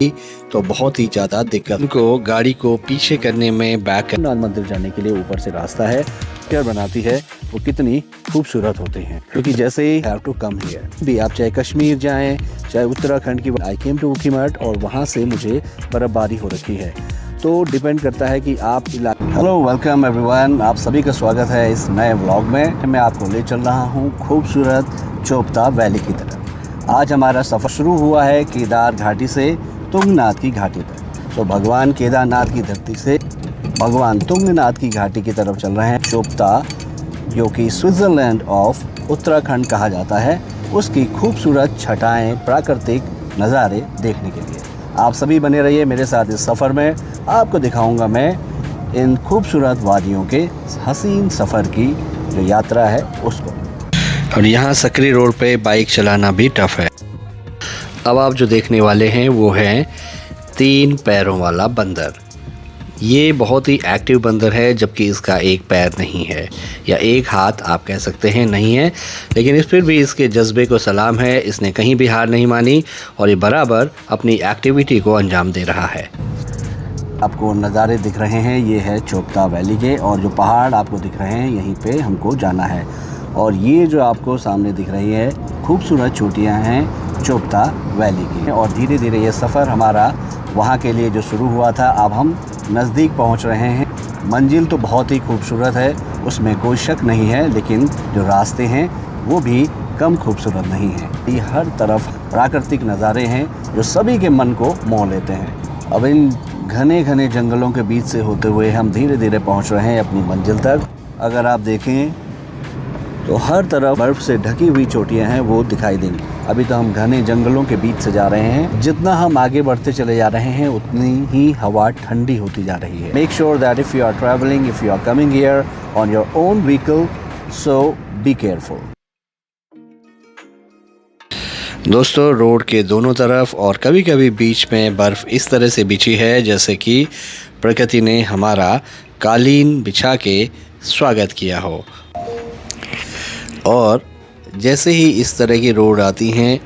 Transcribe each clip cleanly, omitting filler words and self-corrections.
तो बहुत ही ज़्यादा दिक्कत को गाड़ी को पीछे करने में बैक मंदिर जाने के लिए ऊपर से रास्ता है क्या बनाती है वो कितनी खूबसूरत होते हैं, क्योंकि जैसे ही हैव टू कम हियर भी आप चाहे कश्मीर जाएं चाहे उत्तराखंड की। आई केम टू ऊखीमठ और वहाँ से मुझे बर्फबारी हो रखी है, तो डिपेंड करता है कि आप हेलो वेलकम एवरीवन, आप सभी का स्वागत है इस नए व्लॉग में। मैं आपको ले चल रहा हूँ खूबसूरत चोपता वैली की तरफ। आज हमारा सफ़र शुरू हुआ है केदार घाटी से तुंगनाथ की घाटी पर। तो भगवान केदारनाथ की धरती से भगवान तुंगनाथ की घाटी की तरफ चल रहे हैं। चोपता जो कि स्विट्ज़रलैंड ऑफ उत्तराखंड कहा जाता है, उसकी खूबसूरत छटाएं प्राकृतिक नज़ारे देखने के लिए आप सभी बने रहिए मेरे साथ इस सफ़र में। आपको दिखाऊंगा मैं इन खूबसूरत वादियों के हसीन सफ़र की जो यात्रा है उसको। और यहाँ सकरी रोड पे बाइक चलाना भी टफ है। अब आप जो देखने वाले हैं वो है 3 पैरों वाला बंदर। ये बहुत ही एक्टिव बंदर है, जबकि इसका एक पैर नहीं है या एक हाथ आप कह सकते हैं नहीं है, लेकिन इस फिर भी इसके जज्बे को सलाम है। इसने कहीं भी हार नहीं मानी और ये बराबर अपनी एक्टिविटी को अंजाम दे रहा है। आपको नज़ारे दिख रहे हैं, ये है चोपता वैली के, और जो पहाड़ आपको दिख रहे हैं यहीं पे हमको जाना है। और ये जो आपको सामने दिख रही है खूबसूरत चोटियाँ हैं चोपता वैली की। और धीरे धीरे ये सफ़र हमारा वहाँ के लिए जो शुरू हुआ था, अब हम नज़दीक पहुँच रहे हैं। मंजिल तो बहुत ही खूबसूरत है, उसमें कोई शक नहीं है, लेकिन जो रास्ते हैं वो भी कम खूबसूरत नहीं हैं। ये हर तरफ प्राकृतिक नज़ारे हैं जो सभी के मन को मोह लेते हैं। अब इन घने घने जंगलों के बीच से होते हुए हम धीरे धीरे पहुँच रहे हैं अपनी मंजिल तक। अगर आप देखें तो हर तरफ बर्फ़ से ढकी हुई चोटियां हैं वो दिखाई देंगी। अभी तो हम घने जंगलों के बीच से जा रहे हैं। जितना हम आगे बढ़ते चले जा रहे हैं उतनी ही हवा ठंडी होती जा रही है। Make sure that if you are travelling, if you are coming here on your own vehicle, so be careful. दोस्तों, रोड के दोनों तरफ और कभी कभी बीच में बर्फ़ इस तरह से बिछी है जैसे कि प्रकृति ने हमारा कालीन बिछा के स्वागत किया हो। और जैसे ही इस तरह की रोड आती हैं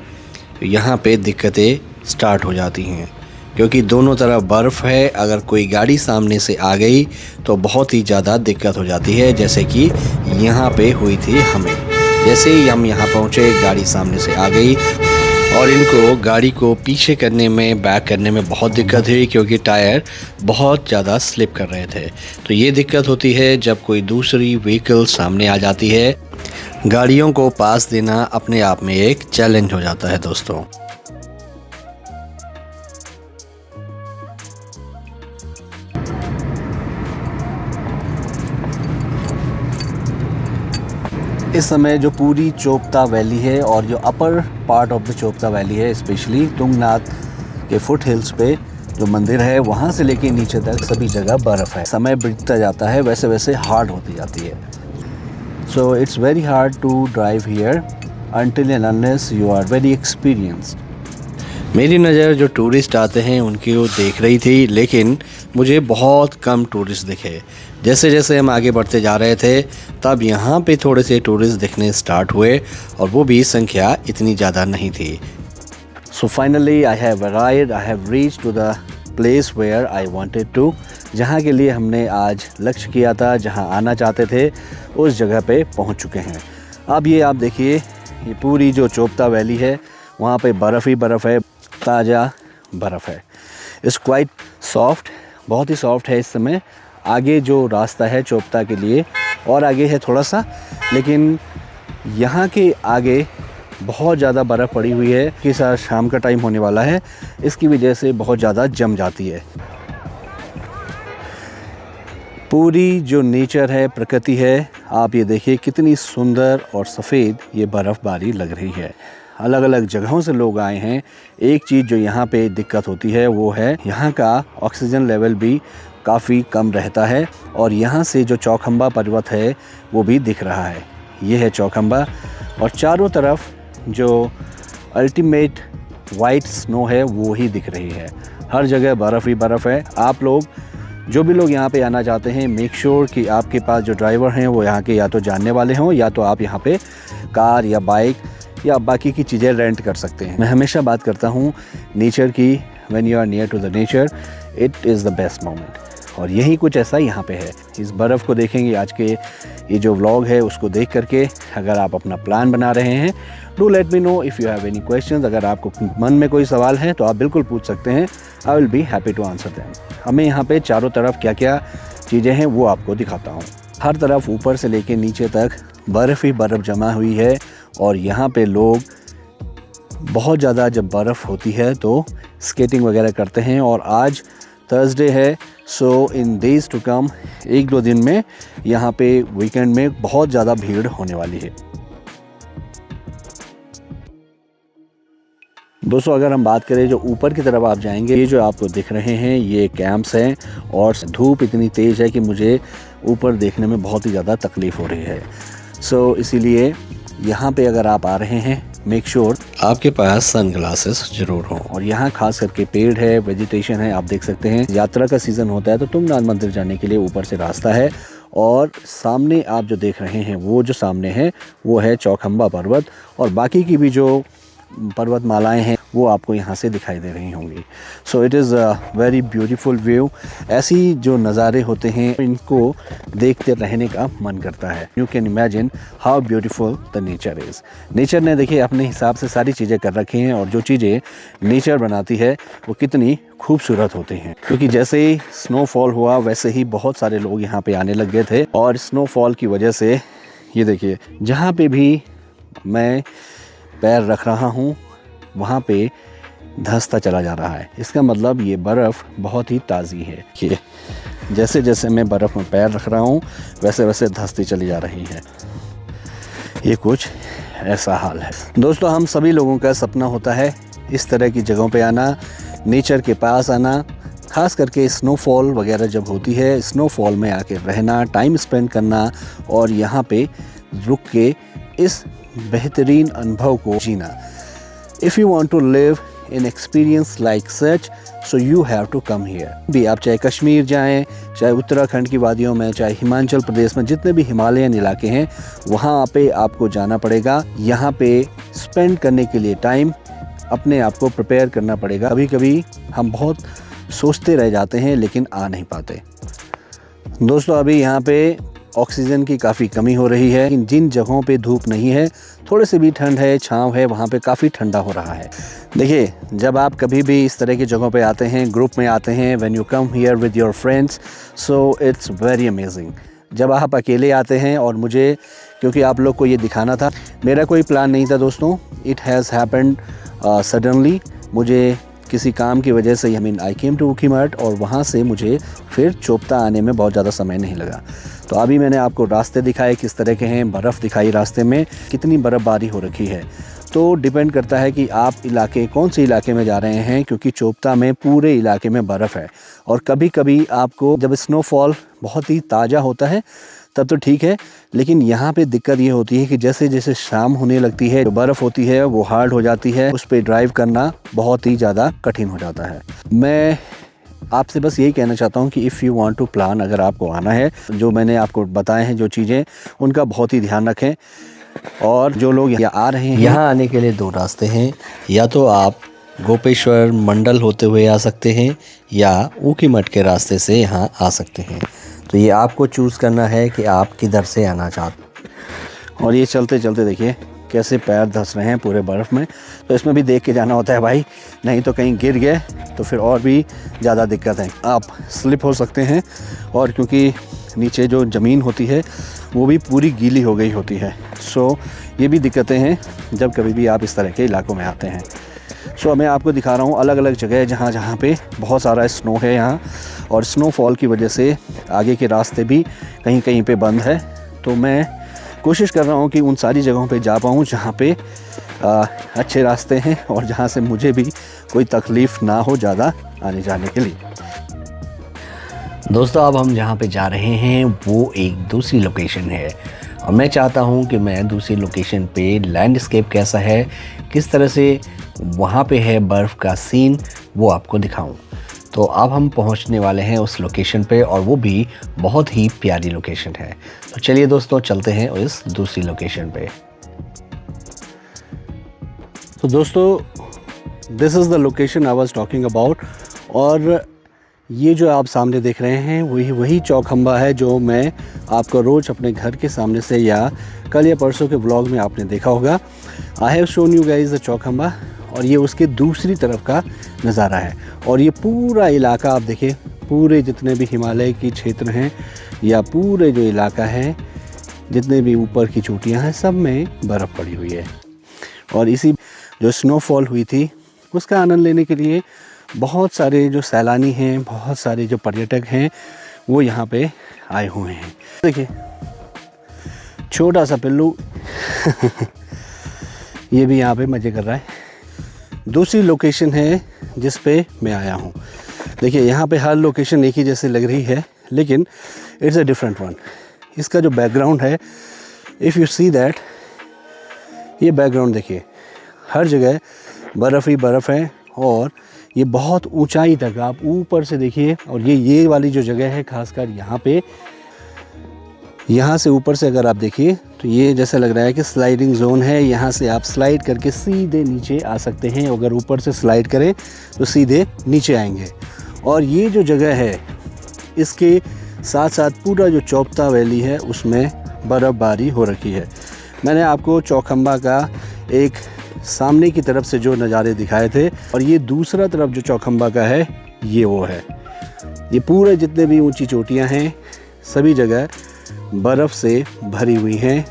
यहाँ पे दिक्कतें स्टार्ट हो जाती हैं, क्योंकि दोनों तरफ बर्फ़ है। अगर कोई गाड़ी सामने से आ गई तो बहुत ही ज़्यादा दिक्कत हो जाती है, जैसे कि यहाँ पे हुई थी हमें। जैसे ही हम यहाँ पहुँचे गाड़ी सामने से आ गई और इनको गाड़ी को पीछे करने में, बैक करने में बहुत दिक्कत हुई, क्योंकि टायर बहुत ज़्यादा स्लिप कर रहे थे। तो ये दिक्कत होती है जब कोई दूसरी व्हीकल सामने आ जाती है। गाड़ियों को पास देना अपने आप में एक चैलेंज हो जाता है दोस्तों। इस समय जो पूरी चोपता वैली है और जो upper part of the Chopta valley है, स्पेशली तुंगनाथ के फुट हिल्स पे जो मंदिर है वहाँ से लेके नीचे तक सभी जगह बर्फ़ है। समय बीतता जाता है वैसे वैसे हार्ड होती जाती है। So it's very hard to drive here until and unless you are very experienced. मेरी नज़र जो टूरिस्ट आते हैं उनकी वो देख रही थी, लेकिन मुझे बहुत कम टूरिस्ट दिखे। जैसे जैसे हम आगे बढ़ते जा रहे थे तब यहाँ पे थोड़े से टूरिस्ट दिखने स्टार्ट हुए, और वो भी संख्या इतनी ज़्यादा नहीं थी। So finally I have arrived, I have reached to the place where I wanted to. जहाँ के लिए हमने आज लक्ष्य किया था, जहाँ आना चाहते थे, उस जगह पे पहुँच चुके हैं। अब ये आप देखिए, ये पूरी जो चोपता वैली है वहाँ पे बर्फ़ ही बर्फ़ है, ताज़ा बर्फ़ है। इट्स क्वाइट सॉफ्ट, बहुत ही सॉफ्ट है इस समय। आगे जो रास्ता है चोपता के लिए और आगे है थोड़ा सा, लेकिन यहाँ के आगे बहुत ज़्यादा बर्फ़ पड़ी हुई है कि साथ शाम का टाइम होने वाला है, इसकी वजह से बहुत ज़्यादा जम जाती है। पूरी जो नेचर है, प्रकृति है, आप ये देखिए कितनी सुंदर और सफ़ेद ये बर्फ़बारी लग रही है। अलग अलग जगहों से लोग आए हैं। एक चीज़ जो यहाँ पे दिक्कत होती है वो है यहाँ का ऑक्सीजन लेवल भी काफ़ी कम रहता है, और यहाँ से जो चौखंबा पर्वत है वो भी दिख रहा है। ये है चौखंबा, और चारों तरफ जो अल्टीमेट वाइट स्नो है वो ही दिख रही है। हर जगह बर्फ़ ही बर्फ़ है। आप लोग जो भी लोग यहाँ पे आना चाहते हैं, मेक श्योर कि आपके पास जो ड्राइवर हैं वो यहाँ के या तो जानने वाले हों, या तो आप यहाँ पे कार या बाइक या बाकी की चीज़ें रेंट कर सकते हैं। मैं हमेशा बात करता हूँ नेचर की when you are near to the nature, it is the best moment. और यही कुछ ऐसा यहाँ पे है। इस बर्फ़ को देखेंगे आज के ये जो व्लॉग है उसको देख करके अगर आप अपना प्लान बना रहे हैं, do let me know if you have any questions. अगर आपको मन में कोई सवाल है तो आप बिल्कुल पूछ सकते हैं, I will be happy to answer them. हमें यहाँ पे चारों तरफ क्या क्या चीज़ें हैं वो आपको दिखाता हूँ। हर तरफ ऊपर से लेके नीचे तक बर्फ़ ही बर्फ़ जमा हुई है और यहाँ पे लोग बहुत ज़्यादा जब बर्फ़ होती है तो स्केटिंग वगैरह करते हैं। और आज थर्सडे है, सो इन डेज़ टू कम, 1-2 दिन में यहाँ पे वीकेंड में बहुत ज़्यादा भीड़ होने वाली है। दोस्तों अगर हम बात करें जो ऊपर की तरफ आप जाएंगे, ये जो आपको दिख रहे हैं ये कैंप्स हैं और धूप इतनी तेज़ है कि मुझे ऊपर देखने में बहुत ही ज़्यादा तकलीफ़ हो रही है। सो इसीलिए यहाँ पे अगर आप आ रहे हैं, मेक श्योर आपके पास सन ग्लासेस जरूर हों। और यहाँ खास करके पेड़ है, वेजिटेशन है, आप देख सकते हैं। यात्रा का सीज़न होता है तो तुंगनाथ मंदिर जाने के लिए ऊपर से रास्ता है। और सामने आप जो देख रहे हैं वो जो सामने है वो है चौखंबा पर्वत, और बाकी की भी जो पर्वतमालाएं हैं वो आपको यहाँ से दिखाई दे रही होंगी। So it is a very beautiful view. ऐसी जो नज़ारे होते हैं इनको देखते रहने का मन करता है। You can imagine how beautiful the nature is. Nature ने देखिए अपने हिसाब से सारी चीज़ें कर रखी हैं, और जो चीज़ें नेचर बनाती है वो कितनी खूबसूरत होती हैं। क्योंकि जैसे ही स्नोफॉल हुआ वैसे ही बहुत सारे लोग यहाँ पे आने लग गए थे, और स्नोफॉल की वजह से ये देखिए जहाँ पे भी मैं पैर रख रहा हूँ वहाँ पे धंसता चला जा रहा है। इसका मतलब ये बर्फ़ बहुत ही ताज़ी है। कि जैसे जैसे मैं बर्फ़ में पैर रख रहा हूँ वैसे वैसे धंसती चली जा रही है। ये कुछ ऐसा हाल है। दोस्तों हम सभी लोगों का सपना होता है इस तरह की जगहों पे आना, नेचर के पास आना, ख़ास करके स्नोफॉल वगैरह जब होती है, स्नोफॉल में आके रहना, टाइम स्पेंड करना और यहाँ पे रुक के इस बेहतरीन अनुभव को जीना। If you want to live an experience like such, so you have to come here। भी आप चाहे कश्मीर जाएं, चाहे उत्तराखंड की वादियों में, चाहे हिमाचल प्रदेश में, जितने भी हिमालयन इलाके हैं वहाँ पे आपको जाना पड़ेगा। यहाँ पे स्पेंड करने के लिए टाइम अपने आप को प्रिपेयर करना पड़ेगा। कभी कभी हम बहुत सोचते रह जाते हैं लेकिन आ नहीं पाते। दोस्तों अभी यहाँ पे ऑक्सीजन की काफ़ी कमी हो रही है। जिन जगहों पे धूप नहीं है, थोड़े से भी ठंड है, छाँव है, वहाँ पे काफ़ी ठंडा हो रहा है। देखिए जब आप कभी भी इस तरह की जगहों पे आते हैं, ग्रुप में आते हैं, when you come here with your friends, so it's very amazing. जब आप अकेले आते हैं, और मुझे क्योंकि आप लोग को ये दिखाना था, मेरा कोई प्लान नहीं था दोस्तों, इट हैज़ हैपेंड सडनली। मुझे किसी काम की वजह से आई केम टू ऊखीमठ, और वहाँ से मुझे फिर चोपता आने में बहुत ज़्यादा समय नहीं लगा। तो अभी मैंने आपको रास्ते दिखाए किस तरह के हैं, बर्फ़ दिखाई रास्ते में, कितनी बर्फ़बारी हो रखी है। तो डिपेंड करता है कि आप कौन से इलाके में जा रहे हैं, क्योंकि चोपता में पूरे इलाके में बर्फ़ है। और कभी कभी आपको जब स्नोफॉल बहुत ही ताज़ा होता है तब तो ठीक है, लेकिन यहाँ पे दिक्कत ये होती है कि जैसे जैसे शाम होने लगती है, जो बर्फ़ होती है वो हार्ड हो जाती है, उस पर ड्राइव करना बहुत ही ज़्यादा कठिन हो जाता है। मैं आपसे बस यही कहना चाहता हूँ कि if you want to plan, अगर आपको आना है, जो मैंने आपको बताए हैं जो चीज़ें, उनका बहुत ही ध्यान रखें। और जो लोग यहाँ आ रहे हैं, यहाँ आने के लिए 2 रास्ते हैं। या तो आप गोपेश्वर मंडल होते हुए आ सकते हैं, या ऊखीमठ के रास्ते से यहाँ आ सकते हैं। तो ये आपको चूज़ करना है कि आप किधर से आना चाहते हैं। और ये चलते चलते देखिए कैसे पैर धंस रहे हैं पूरे बर्फ़ में। तो इसमें भी देख के जाना होता है भाई, नहीं तो कहीं गिर गए तो फिर और भी ज़्यादा दिक्कत है, आप स्लिप हो सकते हैं। और क्योंकि नीचे जो ज़मीन होती है वो भी पूरी गीली हो गई होती है। सो ये भी दिक्कतें हैं जब कभी भी आप इस तरह के इलाकों में आते हैं। सो मैं आपको दिखा रहा हूँ अलग अलग जगह जहाँ पे बहुत सारा स्नो है यहाँ, और स्नोफॉल की वजह से आगे के रास्ते भी कहीं कहीं पे बंद है। तो मैं कोशिश कर रहा हूँ कि उन सारी जगहों पे जा पाऊँ जहाँ पे अच्छे रास्ते हैं, और जहाँ से मुझे भी कोई तकलीफ़ ना हो ज़्यादा आने जाने के लिए। दोस्तों अब हम जहाँ पे जा रहे हैं वो एक दूसरी लोकेशन है, और मैं चाहता हूँ कि मैं दूसरी लोकेशन पे लैंडस्केप कैसा है, किस तरह से वहाँ पे है बर्फ़ का सीन, वो आपको दिखाऊं। तो अब हम पहुँचने वाले हैं उस लोकेशन पे, और वो भी बहुत ही प्यारी लोकेशन है। तो चलिए दोस्तों चलते हैं इस दूसरी लोकेशन पे। तो दोस्तों this is the location I was talking about. और ये जो आप सामने देख रहे हैं वही चौखंबा है जो मैं आपको रोज़ अपने घर के सामने से, या कल या परसों के व्लॉग में आपने देखा होगा। I have shown you guys the Chaukhamba, और ये उसके दूसरी तरफ का नज़ारा है। और ये पूरा इलाका आप देखिए, पूरे जितने भी हिमालय की क्षेत्र हैं या पूरे जो इलाका है, जितने भी ऊपर की चोटियाँ हैं, सब में बर्फ़ पड़ी हुई है। और इसी जो स्नोफॉल हुई थी उसका आनंद लेने के लिए बहुत सारे जो सैलानी हैं, बहुत सारे जो पर्यटक हैं, वो यहाँ पे आए हुए हैं। देखिए छोटा सा पिल्लू ये भी यहाँ पे मज़े कर रहा है। दूसरी लोकेशन है जिस पे मैं आया हूँ। देखिए यहाँ पे हर लोकेशन एक ही जैसे लग रही है, लेकिन इट्स अ डिफरेंट वन। इसका जो बैकग्राउंड है, इफ़ यू सी दैट, ये बैकग्राउंड देखिए, हर जगह बर्फ़ ही बर्फ़ है। और ये बहुत ऊंचाई तक आप ऊपर से देखिए। और ये वाली जो जगह है, खासकर यहाँ पे, यहाँ से ऊपर से अगर आप देखिए तो ये जैसा लग रहा है कि स्लाइडिंग जोन है। यहाँ से आप स्लाइड करके सीधे नीचे आ सकते हैं। अगर ऊपर से स्लाइड करें तो सीधे नीचे आएंगे। और ये जो जगह है, इसके साथ साथ पूरा जो चोपता वैली है उसमें बर्फ़बारी हो रखी है। मैंने आपको चौखंबा का एक सामने की तरफ से जो नज़ारे दिखाए थे, और ये दूसरा तरफ जो चौखंबा का है, ये वो है। ये पूरे जितने भी ऊंची चोटियां हैं, सभी जगह बर्फ़ से भरी हुई हैं,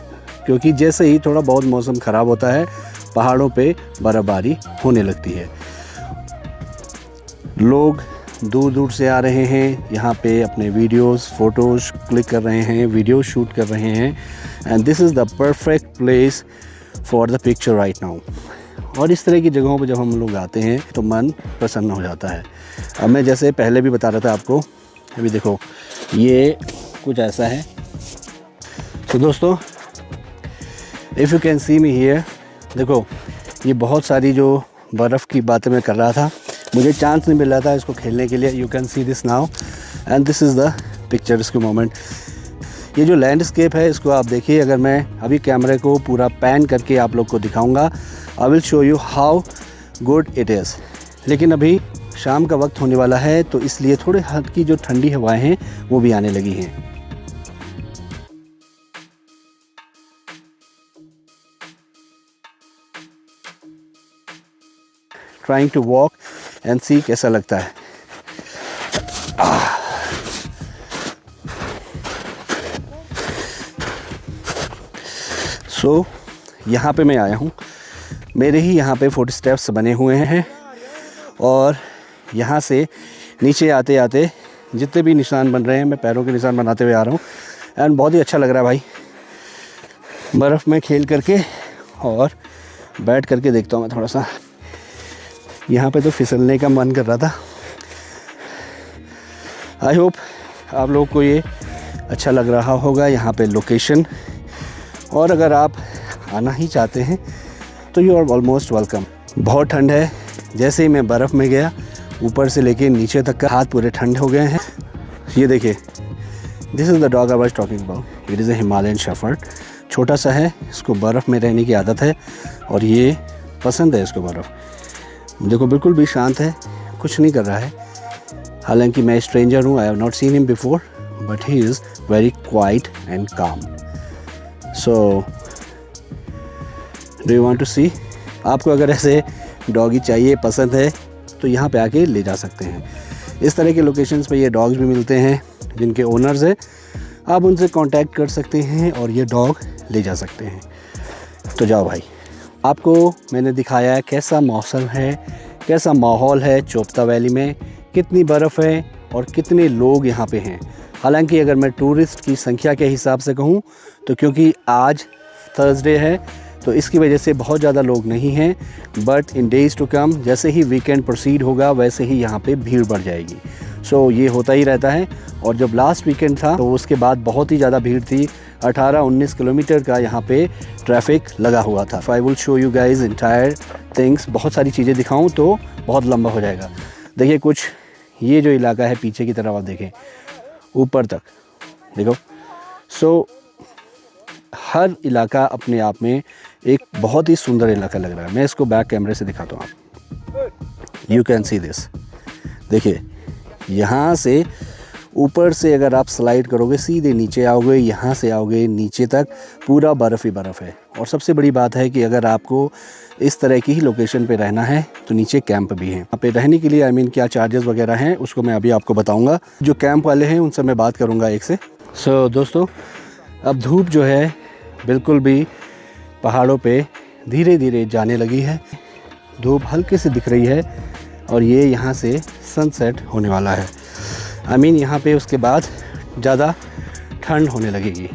क्योंकि जैसे ही थोड़ा बहुत मौसम ख़राब होता है, पहाड़ों पे बर्फ़बारी होने लगती है। लोग दूर दूर से आ रहे हैं यहाँ पे, अपने वीडियोस, फ़ोटोज़ क्लिक कर रहे हैं, वीडियो शूट कर रहे हैं। And this is the perfect place for the picture right now. और इस तरह की जगहों पर जब हम लोग आते हैं तो मन प्रसन्न हो जाता है। अब मैं जैसे पहले भी बता रहा था आपको, अभी देखो ये कुछ ऐसा है। तो दोस्तों, if you can see me here, देखो ये बहुत सारी जो बर्फ़ की बातें मैं कर रहा था, मुझे चांस नहीं मिल रहा था इसको खेलने के लिए। You can see this now, and this is the picture, इसके मोमेंट। ये जो लैंडस्केप है इसको आप देखिए। अगर मैं अभी कैमरे को पूरा पैन करके आप लोग को दिखाऊंगा, I will show you how good it is. लेकिन अभी शाम का वक्त होने वाला है, तो इसलिए थोड़े हल्की जो ठंडी हवाएं हैं वो भी आने लगी हैं। ट्राइंग टू वॉक एंड सी कैसा लगता है। सो यहाँ पे मैं आया हूँ, मेरे ही यहाँ पे 40 स्टेप्स बने हुए हैं। और यहाँ से नीचे आते आते जितने भी निशान बन रहे हैं, मैं पैरों के निशान बनाते हुए आ रहा हूँ। एंड बहुत ही अच्छा लग रहा है भाई, बर्फ़ में खेल करके। और बैठ करके देखता हूँ मैं थोड़ा सा, यहाँ पे तो फिसलने का मन कर रहा था। आई होप आप लोगों को ये अच्छा लग रहा होगा यहाँ पे लोकेशन। और अगर आप आना ही चाहते हैं तो यू आर ऑलमोस्ट वेलकम। बहुत ठंड है, जैसे ही मैं बर्फ़ में गया, ऊपर से लेके नीचे तक का हाथ पूरे ठंड हो गए हैं। ये देखिए, this is the dog I was talking about. It is a Himalayan shepherd. छोटा सा है, इसको बर्फ़ में रहने की आदत है और ये पसंद है इसको बर्फ़। देखो बिल्कुल भी शांत है, कुछ नहीं कर रहा है। हालांकि मैं स्ट्रेंजर हूँ, I have not seen him before, but he is very quite and calm. So do you want to see? आपको अगर ऐसे डॉगी चाहिए, पसंद है, तो यहाँ पे आके ले जा सकते हैं। इस तरह के लोकेशंस पे ये डॉग्स भी मिलते हैं जिनके ओनर्स हैं। आप उनसे कांटेक्ट कर सकते हैं और ये डॉग ले जा सकते हैं। तो जाओ भाई, आपको मैंने दिखाया है कैसा मौसम है, कैसा माहौल है चोपता वैली में, कितनी बर्फ़ है और कितने लोग यहाँ पे हैं। हालांकि अगर मैं टूरिस्ट की संख्या के हिसाब से कहूँ तो क्योंकि आज थर्सडे है तो इसकी वजह से बहुत ज़्यादा लोग नहीं हैं, but in days to come जैसे ही वीकेंड प्रोसीड होगा वैसे ही यहाँ पे भीड़ बढ़ जाएगी। सो ये होता ही रहता है। और जब लास्ट वीकेंड था तो उसके बाद बहुत ही ज़्यादा भीड़ थी। 18-19 किलोमीटर का यहाँ पे ट्रैफिक लगा हुआ था। I will show you guys entire things. बहुत सारी चीज़ें दिखाऊँ तो बहुत लंबा हो जाएगा। देखिए कुछ ये जो इलाका है पीछे की तरफ आप देखें, ऊपर तक देखो। सो हर इलाका अपने आप में एक बहुत ही सुंदर इलाका लग रहा है। मैं इसको बैक कैमरे से दिखाता हूँ आप। You can see this. देखिए यहाँ से ऊपर से अगर आप स्लाइड करोगे सीधे नीचे आओगे, यहाँ से आओगे नीचे तक पूरा बर्फ़ ही बर्फ़ है। और सबसे बड़ी बात है कि अगर आपको इस तरह की ही लोकेशन पे रहना है तो नीचे कैंप भी हैं। यहाँ पे रहने के लिए क्या चार्जेस वगैरह हैं उसको मैं अभी आपको बताऊंगा। जो कैंप वाले हैं उनसे मैं बात करूंगा एक से। सो दोस्तों, अब धूप जो है बिल्कुल भी पहाड़ों पे धीरे धीरे जाने लगी है। धूप हल्के से दिख रही है और ये यहाँ से सनसेट होने वाला है। यहाँ पे उसके बाद ज़्यादा ठंड होने लगेगी।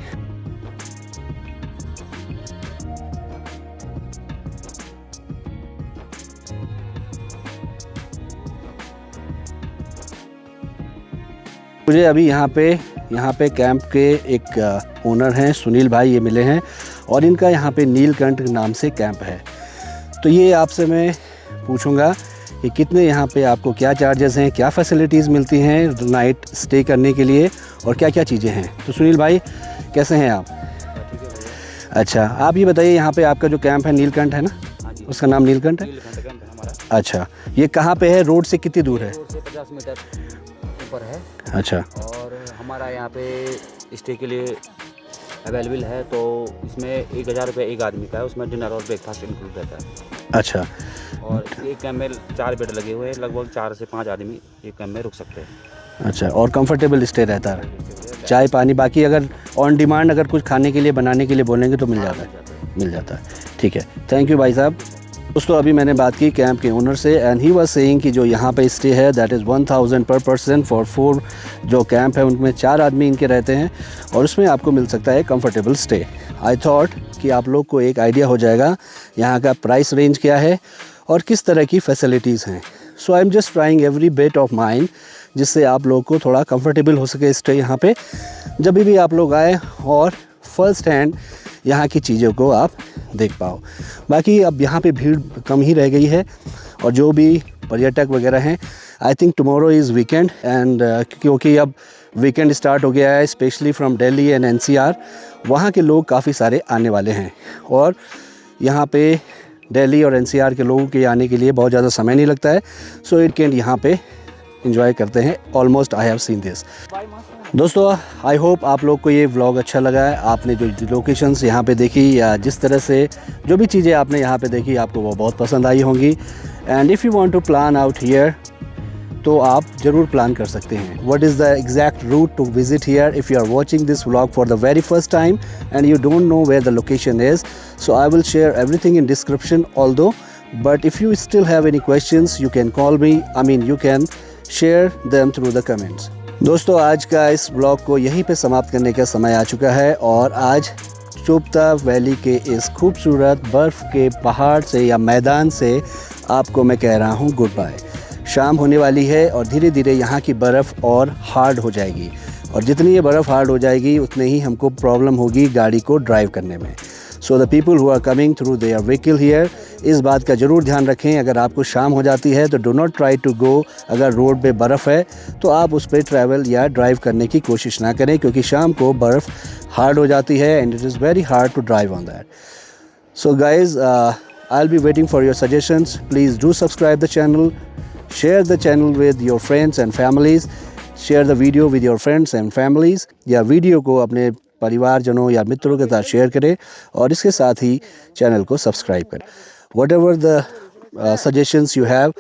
मुझे अभी यहाँ पे कैंप के एक ओनर हैं सुनील भाई, ये मिले हैं और इनका यहाँ पे नीलकंठ नाम से कैंप है। तो ये आपसे मैं पूछूंगा कि कितने यहाँ पे आपको क्या चार्जेस हैं, क्या फैसिलिटीज़ मिलती हैं नाइट स्टे करने के लिए और क्या क्या चीज़ें हैं। तो सुनील भाई कैसे हैं आप? अच्छा, आप ये बताइए यहाँ पे आपका जो कैंप है नीलकंठ है ना, उसका नाम नीलकंठ है? अच्छा, ये कहाँ पे है? रोड से कितनी दूर है? रोड से 50 मीटर ऊपर है। अच्छा, और हमारा यहाँ पे स्टे के लिए अवेलेबल है। तो इसमें 1000 रुपये एक आदमी का है, उसमें डिनर और ब्रेकफास्ट इंक्लूड रहता है। अच्छा, और एक कैंप में 4 बेड लगे हुए हैं, लगभग 4 से 5 आदमी एक कैंप में रुक सकते हैं। अच्छा, और कंफर्टेबल स्टे रहता है, चाय पानी, बाकी अगर ऑन डिमांड अगर कुछ खाने के लिए बनाने के लिए बोलेंगे तो मिल जाता है। ठीक है, थैंक यू भाई साहब। दोस्तों, अभी मैंने बात की कैंप के ओनर से एंड ही वाज सेइंग कि जो यहाँ पे स्टे है दैट इज़ 1000 पर पर्सन फॉर 4 जो कैंप है उनमें 4 आदमी इनके रहते हैं और उसमें आपको मिल सकता है कंफर्टेबल स्टे। आई थॉट कि आप लोग को एक आइडिया हो जाएगा यहाँ का प्राइस रेंज क्या है और किस तरह की फैसिलिटीज़ हैं। So I am just trying every bit of mind जिससे आप लोग को थोड़ा कंफर्टेबल हो सके स्टे यहाँ पे जब भी आप लोग आए और फर्स्ट हैंड यहाँ की चीज़ों को आप देख पाओ। बाकी अब यहाँ पे भीड़ कम ही रह गई है और जो भी पर्यटक वगैरह हैं, I think tomorrow is weekend and क्योंकि अब वीकेंड स्टार्ट हो गया है specially from Delhi and NCR, वहाँ के लोग काफ़ी सारे आने वाले हैं और यहाँ पे दिल्ली और NCR के लोगों के आने के लिए बहुत ज़्यादा समय नहीं लगता है। सो इट कैन यहाँ पे इंजॉय करते हैं। Almost I have seen this. दोस्तों, आई होप आप लोग को ये व्लॉग अच्छा लगा है। आपने जो लोकेशंस यहाँ पे देखी या जिस तरह से जो भी चीज़ें आपने यहाँ पे देखी आपको वो बहुत पसंद आई होंगी। And if you want to plan out here तो आप ज़रूर प्लान कर सकते हैं। What is the exact route to visit here if you are watching this vlog for the very first time and you don't know where the location is, so I will share everything in description although, but if you still have any questions you can call me, you can share them through the comments. दोस्तों, आज का इस blog को यहीं पे समाप्त करने का समय आ चुका है और आज चोपता वैली के इस खूबसूरत बर्फ़ के पहाड़ से या मैदान से आपको मैं कह रहा हूँ गुड बाय। शाम होने वाली है और धीरे धीरे यहाँ की बर्फ़ और हार्ड हो जाएगी और जितनी ये बर्फ़ हार्ड हो जाएगी उतने ही हमको प्रॉब्लम होगी गाड़ी को ड्राइव करने में। So the people who are coming through their vehicle here, इस बात का ज़रूर ध्यान रखें। अगर आपको शाम हो जाती है तो do not try to go, अगर रोड पे बर्फ़ है तो आप उस पर ट्रैवल या ड्राइव करने की कोशिश ना करें क्योंकि शाम को बर्फ़ हार्ड हो जाती है and it is very hard to drive on that. So guys, I'll be waiting for your suggestions. Please do subscribe the channel, share the channel with your friends and families, share the video with your friends and families, या video को अपने परिवारजनों या मित्रों के साथ share करें और इसके साथ ही चैनल को सब्सक्राइब करें। Whatever the suggestions you have,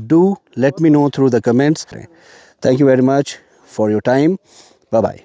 do let me know through the comments. Thank you very much for your time. Bye bye.